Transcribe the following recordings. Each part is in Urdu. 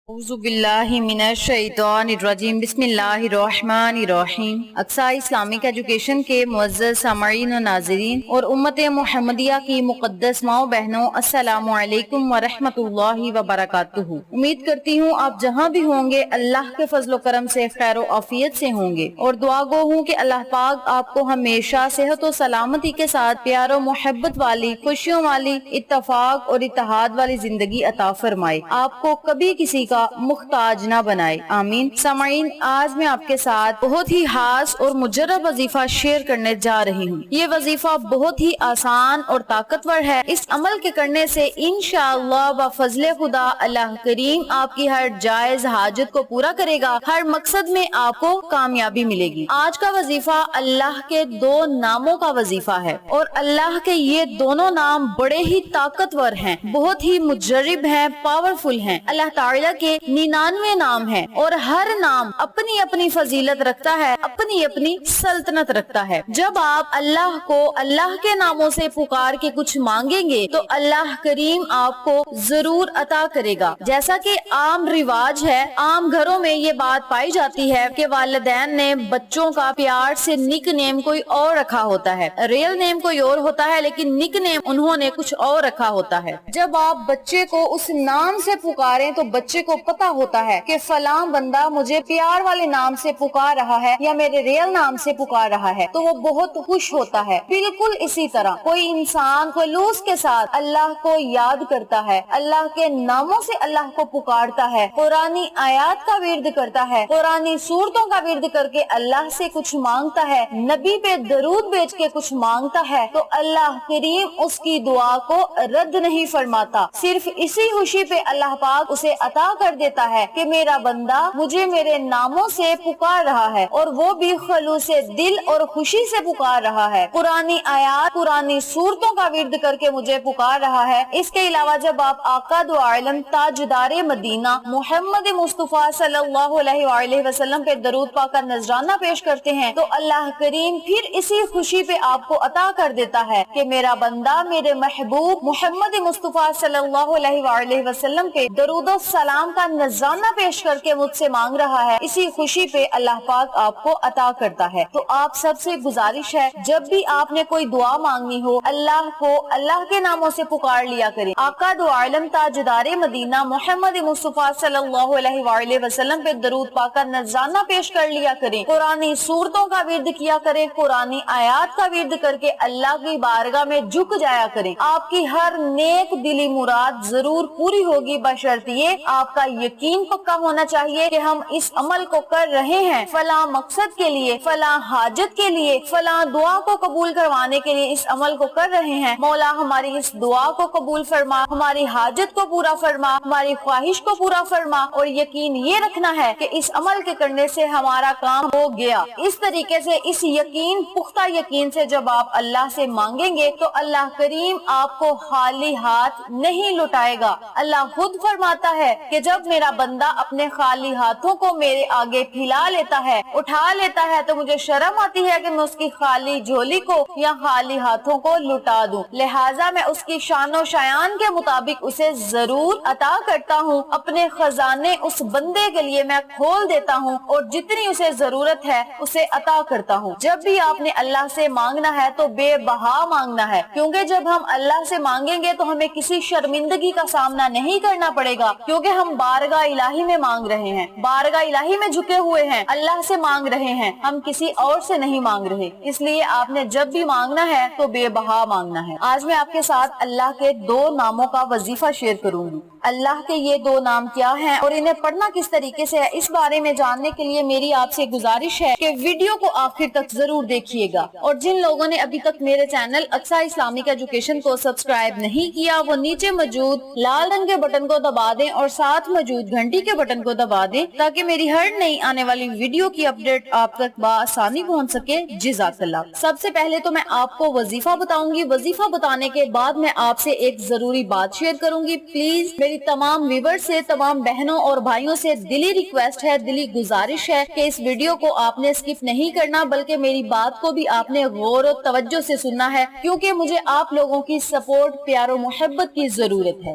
اعوذ باللہ من الشیطان الرجیم بسم اللہ الرحمن الرحیم۔ اقصی اسلامک ایجوکیشن کے معزز سامعین و ناظرین اور امت محمدیہ کی مقدس ماں و بہنوں، السلام علیکم ورحمۃ اللہ وبرکاتہ۔ امید کرتی ہوں آپ جہاں بھی ہوں گے اللہ کے فضل و کرم سے خیر و عافیت سے ہوں گے، اور دعا گو ہوں کہ اللہ پاک آپ کو ہمیشہ صحت و سلامتی کے ساتھ پیار و محبت والی، خوشیوں والی، اتفاق اور اتحاد والی زندگی عطا فرمائے، آپ کو کبھی کسی کا محتاج نہ بنائے، آمین۔ سامعین، آج میں آپ کے ساتھ بہت ہی خاص اور مجرب وظیفہ شیئر کرنے جا رہی ہوں۔ یہ وظیفہ بہت ہی آسان اور طاقتور ہے۔ اس عمل کے کرنے سے انشاءاللہ بفضل خدا اللہ کریم آپ کی ہر جائز حاجت کو پورا کرے گا، ہر مقصد میں آپ کو کامیابی ملے گی۔ آج کا وظیفہ اللہ کے دو ناموں کا وظیفہ ہے، اور اللہ کے یہ دونوں نام بڑے ہی طاقتور ہیں، بہت ہی مجرب ہیں، پاورفل ہیں۔ اللہ تعالیٰ کے 99 نام ہیں، اور ہر نام اپنی اپنی فضیلت رکھتا ہے، اپنی اپنی سلطنت رکھتا ہے۔ جب آپ اللہ کو اللہ کے ناموں سے پکار کے کچھ مانگیں گے تو اللہ کریم آپ کو ضرور عطا کرے گا۔ جیسا کہ عام رواج ہے، عام گھروں میں یہ بات پائی جاتی ہے کہ والدین نے بچوں کا پیار سے نک نیم کوئی اور رکھا ہوتا ہے، ریئل نیم کوئی اور ہوتا ہے، لیکن نک نیم انہوں نے کچھ اور رکھا ہوتا ہے۔ جب آپ بچے کو اس نام سے پکاریں تو بچے کو پتا ہوتا ہے کہ فلاں بندہ مجھے پیار والے نام سے پکار رہا ہے یا میرے ریئل نام سے پکار رہا ہے، تو وہ بہت خوش ہوتا ہے۔ بالکل اسی طرح کوئی انسان خلوص کے ساتھ اللہ کو یاد کرتا ہے، اللہ کے ناموں سے اللہ کو پکارتا ہے، قرآنی آیات کا ورد کرتا ہے، قرآنی سورتوں کا ورد کر کے اللہ سے کچھ مانگتا ہے، نبی پہ درود بھیج کے کچھ مانگتا ہے، تو اللہ کریم اس کی دعا کو رد نہیں فرماتا۔ صرف اسی خوشی پہ اللہ پاک اسے عطا کر دیتا ہے کہ میرا بندہ مجھے میرے ناموں سے پکار رہا ہے، اور وہ بھی خلوص دل اور خوشی سے پکار رہا ہے، قرآنی آیات، قرآنی سورتوں کا ورد کر کے مجھے پکار رہا ہے۔ اس کے علاوہ جب آپ آقا دو عالم تاجدار مدینہ محمد مصطفیٰ صلی اللہ علیہ وآلہ وسلم پہ درود پاک کا نذرانہ پیش کرتے ہیں تو اللہ کریم پھر اسی خوشی پہ آپ کو عطا کر دیتا ہے کہ میرا بندہ میرے محبوب محمد مصطفیٰ صلی اللہ علیہ وآلہ وسلم پہ درود و سلام کا نذرانہ پیش کر کے مجھ سے مانگ رہا ہے۔ اسی خوشی پہ اللہ پاک آپ کو عطا کرتا ہے۔ تو آپ سب سے گزارش ہے، جب بھی آپ نے کوئی دعا مانگنی ہو اللہ کو اللہ کے ناموں سے پکار لیا کریں، آقا دو عالم تاجدار مدینہ محمد مصطفیٰ صلی اللہ علیہ وآلہ وسلم پہ درود پاک کا نذرانہ پیش کر لیا کریں، قرآنی سورتوں کا ورد کیا کریں، قرآنی آیات کا ورد کر کے اللہ کی بارگاہ میں جھک جایا کریں۔ آپ کی ہر نیک دلی مراد ضرور پوری ہوگی، بشرط یہ آپ کا یقین پکا ہونا چاہیے کہ ہم اس عمل کو کر رہے ہیں فلاں مقصد کے لیے، فلاں حاجت کے لیے، فلاں دعا کو قبول کروانے کے لیے اس عمل کو کر رہے ہیں۔ مولا ہماری اس دعا کو قبول فرما، ہماری حاجت کو پورا فرما، ہماری خواہش کو پورا فرما، اور یقین یہ رکھنا ہے کہ اس عمل کے کرنے سے ہمارا کام ہو گیا۔ اس طریقے سے اس یقین، پختہ یقین سے جب آپ اللہ سے مانگیں گے تو اللہ کریم آپ کو خالی ہاتھ نہیں لٹائے گا۔ اللہ خود فرماتا ہے کہ جب میرا بندہ اپنے خالی ہاتھوں کو میرے آگے پھیلا لیتا ہے، اٹھا لیتا ہے، تو مجھے شرم آتی ہے کہ میں اس کی خالی جھولی کو یا خالی ہاتھوں کو لٹا دوں، لہٰذا میں اس کی شان و شایان کے مطابق اسے ضرور عطا کرتا ہوں۔ اپنے خزانے اس بندے کے لیے میں کھول دیتا ہوں، اور جتنی اسے ضرورت ہے اسے عطا کرتا ہوں۔ جب بھی آپ نے اللہ سے مانگنا ہے تو بے بہا مانگنا ہے، کیونکہ جب ہم اللہ سے مانگیں گے تو ہمیں کسی شرمندگی کا سامنا نہیں کرنا پڑے گا، کیونکہ ہم بارگاہ الہی میں مانگ رہے ہیں، بارگاہ الہی میں جھکے ہوئے ہیں، اللہ سے مانگ رہے ہیں، ہم کسی اور سے نہیں مانگ رہے۔ اس لیے آپ نے جب بھی مانگنا ہے تو بے بہا مانگنا ہے۔ آج میں آپ کے ساتھ اللہ کے دو ناموں کا وظیفہ شیئر کروں گی۔ اللہ کے یہ دو نام کیا ہیں اور انہیں پڑھنا کس طریقے سے ہے، اس بارے میں جاننے کے لیے میری آپ سے گزارش ہے کہ ویڈیو کو آخر تک ضرور دیکھیے گا، اور جن لوگوں نے ابھی تک میرے چینل اقصی اسلامک ایجوکیشن کو سبسکرائب نہیں کیا وہ نیچے موجود لال رنگ کے بٹن کو دبا دیں اور ساتھ موجود گھنٹی کے بٹن کو دبا دیں تاکہ میری ہر نئی آنے والی ویڈیو کی اپڈیٹ آپ تک بآسانی پہنچ سکے۔ جزاک اللہ۔ سب سے پہلے تو میں آپ کو وظیفہ بتاؤں گی، وظیفہ بتانے کے بعد میں آپ سے ایک ضروری بات شیئر کروں گی۔ پلیز میری تمام ویور سے، تمام بہنوں اور بھائیوں سے دلی ریکویسٹ ہے، دلی گزارش ہے کہ اس ویڈیو کو آپ نے اسکپ نہیں کرنا، بلکہ میری بات کو بھی آپ نے غور و توجہ سے سننا ہے، کیونکہ مجھے آپ لوگوں کی سپورٹ، پیار و محبت کی ضرورت ہے۔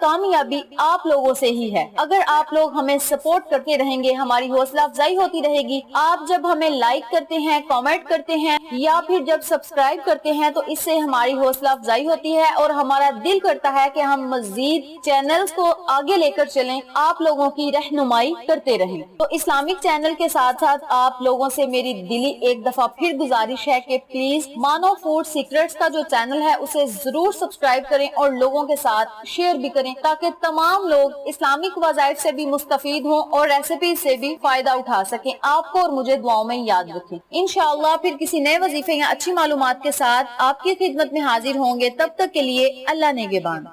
کامیابی آپ لوگوں سے ہی ہے۔ اگر آپ لوگ ہمیں سپورٹ کرتے رہیں گے ہماری حوصلہ افزائی ہوتی رہے گی۔ آپ جب ہمیں لائک کرتے ہیں، کامنٹ کرتے ہیں یا پھر جب سبسکرائب کرتے ہیں تو اس سے ہماری حوصلہ افزائی ہوتی ہے اور ہمارا دل کرتا ہے کہ ہم مزید چینلز کو آگے لے کر چلیں، آپ لوگوں کی رہنمائی کرتے رہیں۔ تو اسلامک چینل کے ساتھ ساتھ آپ لوگوں سے میری دلی ایک دفعہ پھر گزارش ہے کہ پلیز مانو فوڈ سیکرٹس کا جو چینل ہے اسے ضرور سبسکرائب کریں اور لوگوں کے ساتھ شیئر بھی کریں تاکہ تمام لوگ اسلامک وظائف سے بھی مستفید ہوں اور ریسیپی سے بھی فائدہ اٹھا سکیں۔ آپ کو اور مجھے دعاؤں میں یاد رکھیں۔ انشاءاللہ پھر کسی نئے وظیفے یا اچھی معلومات کے ساتھ آپ کی خدمت میں حاضر ہوں گے، تب تک کے لیے اللہ نگہبان۔